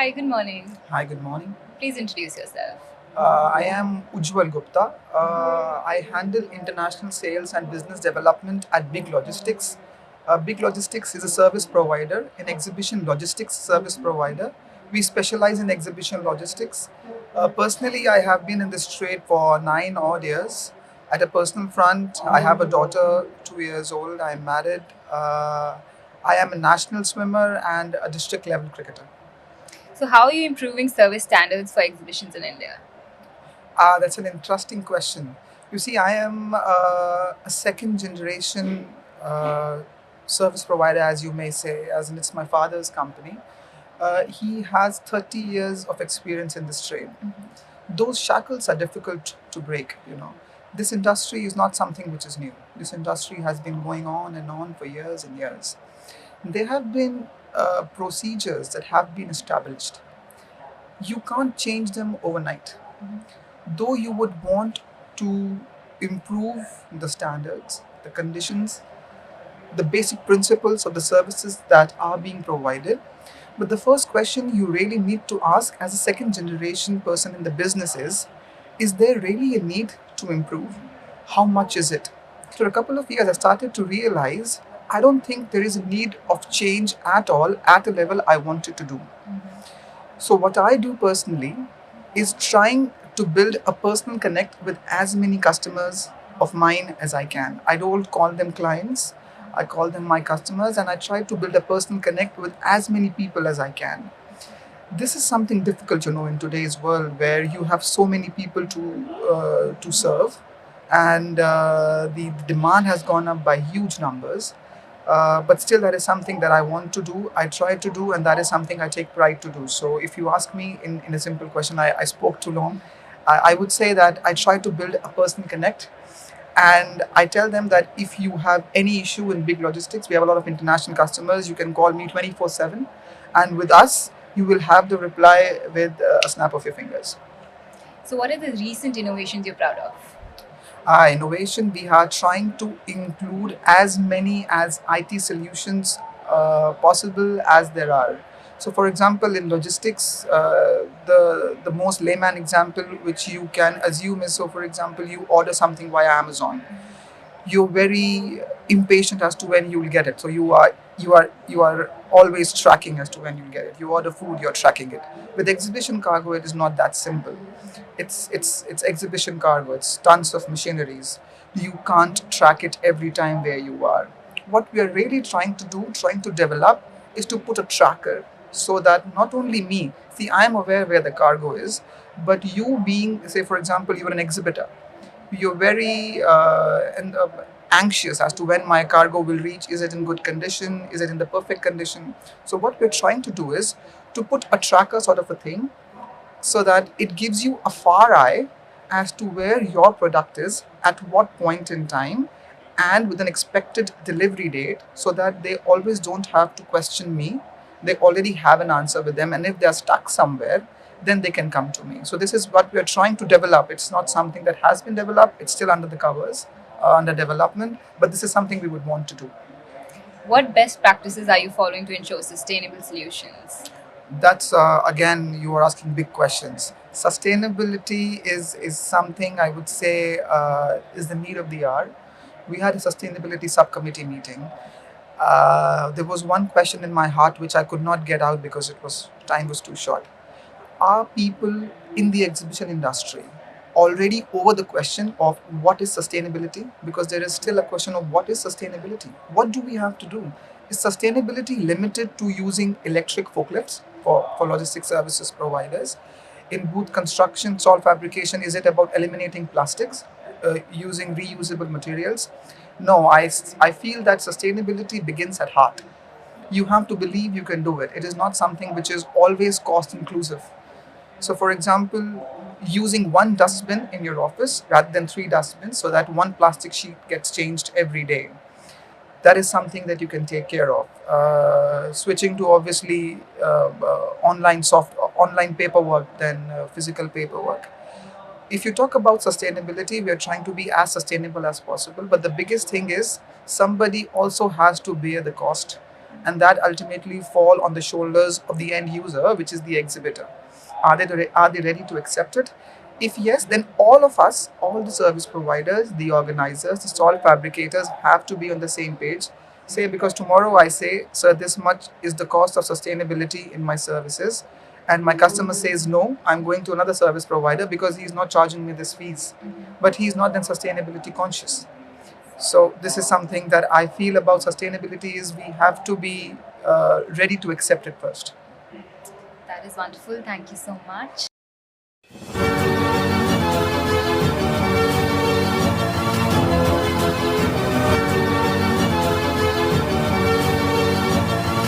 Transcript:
Hi, good morning. Hi, good morning. Please introduce yourself. I am 𝐷𝐶𝐣𝐼𝐰 Gupta. I handle international sales and business development at Big Logistics. Big Logistics is a service provider, an exhibition logistics service provider. We specialize in exhibition logistics. Personally, I have been in this trade for 9 odd years. At a personal front, I have a daughter, 2 years old. I am married. I am a national swimmer and a district level cricketer. So, how are you improving service standards for exhibitions in India? That's an interesting question. You see, I am a second generation service provider, as you may say, as in it's my father's company. He has 30 years of experience in this trade. Those shackles are difficult to break. This industry is not something which is new. This industry has been going on and on for years and years. There have been procedures that have been established. You can't change them overnight. Though you would want to improve the standards, the conditions, the basic principles of the services that are being provided. But the first question you really need to ask as a second generation person in the business is there really a need to improve? How much is it? For a couple of years, I started to realize I don't think there is a need of change at all at a level I wanted to do. So what I do personally is trying to build a personal connect with as many customers of mine as I can. I don't call them clients, I call them my customers, and I try to build a personal connect with as many people as I can. This is something difficult, in today's world where you have so many people to serve, and the demand has gone up by huge numbers. But still, that is something that I want to do, I try to do, and that is something I take pride to do. So if you ask me in a simple question, I spoke too long. I would say that I try to build a personal connect, and I tell them that if you have any issue in Big Logistics, we have a lot of international customers, you can call me 24/7, and with us, you will have the reply with a snap of your fingers. So, what are the recent innovations you're proud of? Innovation, we are trying to include as many as IT solutions possible as there are. So, for example, in logistics, the most layman example which you can assume is, so for example, you order something via Amazon. You're very impatient as to when you will get it. So you are always tracking as to when you'll get it. You order food, you're tracking it. With exhibition cargo, it is not that simple. It's exhibition cargo. It's tons of machineries. You can't track it every time where you are. What we are really trying to do, trying to develop, is to put a tracker so that not only me, see, I am aware where the cargo is, but you being, say, for example, you're an exhibitor, you're very anxious as to when my cargo will reach. Is it in good condition? Is it in the perfect condition? So what we're trying to do is to put a tracker sort of a thing so that it gives you a far eye as to where your product is at what point in time and with an expected delivery date, so that they always don't have to question me. They already have an answer with them, and if they're stuck somewhere, then they can come to me. So this is what we're trying to develop. It's not something that has been developed. It's still under the covers, under development, but this is something we would want to do. What best practices are you following to ensure sustainable solutions? That's again, you are asking big questions. Sustainability is something I would say is the need of the hour. We had a sustainability subcommittee meeting. There was one question in my heart which I could not get out because time was too short. Are people in the exhibition industry already over the question of what is sustainability? Because there is still a question of what is sustainability? What do we have to do? Is sustainability limited to using electric forklifts for logistics services providers? In booth construction, salt fabrication, is it about eliminating plastics, using reusable materials? No, I feel that sustainability begins at heart. You have to believe you can do it. It is not something which is always cost inclusive. So, for example, using one dustbin in your office rather than 3 dustbins so that one plastic sheet gets changed every day. That is something that you can take care of. Switching to obviously online paperwork than physical paperwork. If you talk about sustainability, we are trying to be as sustainable as possible. But the biggest thing is somebody also has to bear the cost. and that ultimately fall on the shoulders of the end user, which is the exhibitor. Are they ready to accept it? If yes, then all of us, all the service providers, the organizers, the stall fabricators have to be on the same page. Say, because tomorrow I say, sir, this much is the cost of sustainability in my services, and my customer says no, I'm going to another service provider because he's not charging me this fees, but he's not then sustainability conscious. So this is something that I feel about sustainability is we have to be ready to accept it first. That is wonderful. Thank you so much.